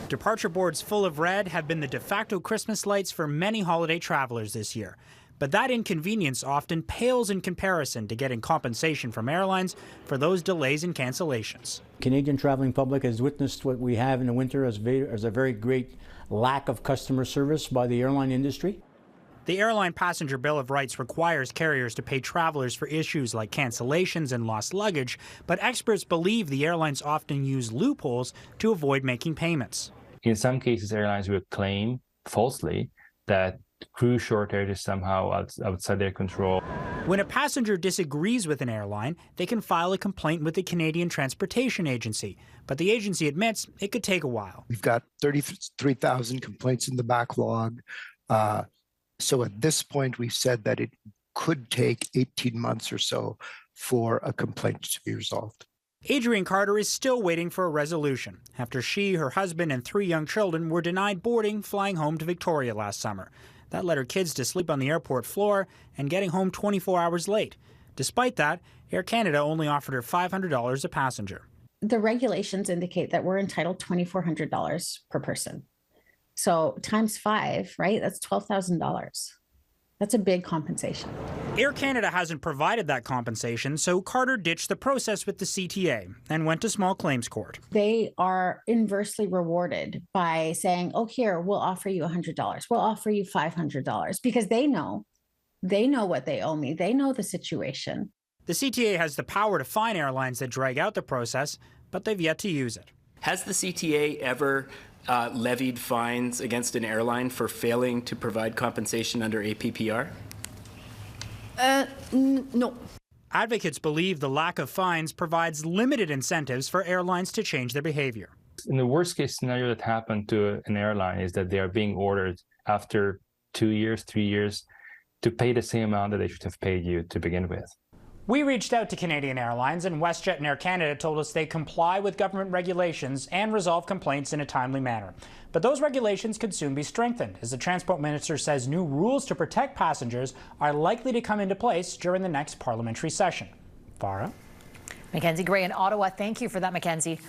Departure boards full of red have been the de facto Christmas lights for many holiday travelers this year. But that inconvenience often pales in comparison to getting compensation from airlines for those delays and cancellations. Canadian traveling public has witnessed what we have in the winter as a very great lack of customer service by the airline industry. The Airline Passenger Bill of Rights requires carriers to pay travelers for issues like cancellations and lost luggage, but experts believe the airlines often use loopholes to avoid making payments. In some cases, airlines will claim falsely that crew shortage is somehow outside their control. When a passenger disagrees with an airline, they can file a complaint with the Canadian Transportation Agency, but the agency admits it could take a while. We've got 33,000 complaints in the backlog. So at this point, we've said that it could take 18 months or so for a complaint to be resolved. Adrienne Carter is still waiting for a resolution after she, her husband, and 3 young children were denied boarding flying home to Victoria last summer. That led her kids to sleep on the airport floor and getting home 24 hours late. Despite that, Air Canada only offered her $500 a passenger. The regulations indicate that we're entitled $2,400 per person. So times 5, right? That's $12,000. That's a big compensation. Air Canada hasn't provided that compensation, so Carter ditched the process with the CTA and went to small claims court. They are inversely rewarded by saying, oh, here, we'll offer you $100. We'll offer you $500 because they know what they owe me. They know the situation. The CTA has the power to fine airlines that drag out the process, but they've yet to use it. Has the CTA ever levied fines against an airline for failing to provide compensation under APPR? No. Advocates believe the lack of fines provides limited incentives for airlines to change their behavior. In the worst case scenario that happened to an airline is that they are being ordered after 2 years, 3 years to pay the same amount that they should have paid you to begin with. We reached out to Canadian Airlines, and WestJet and Air Canada told us they comply with government regulations and resolve complaints in a timely manner. But those regulations could soon be strengthened, as the Transport Minister says new rules to protect passengers are likely to come into place during the next parliamentary session. Farah? Mackenzie Gray in Ottawa, thank you for that, Mackenzie.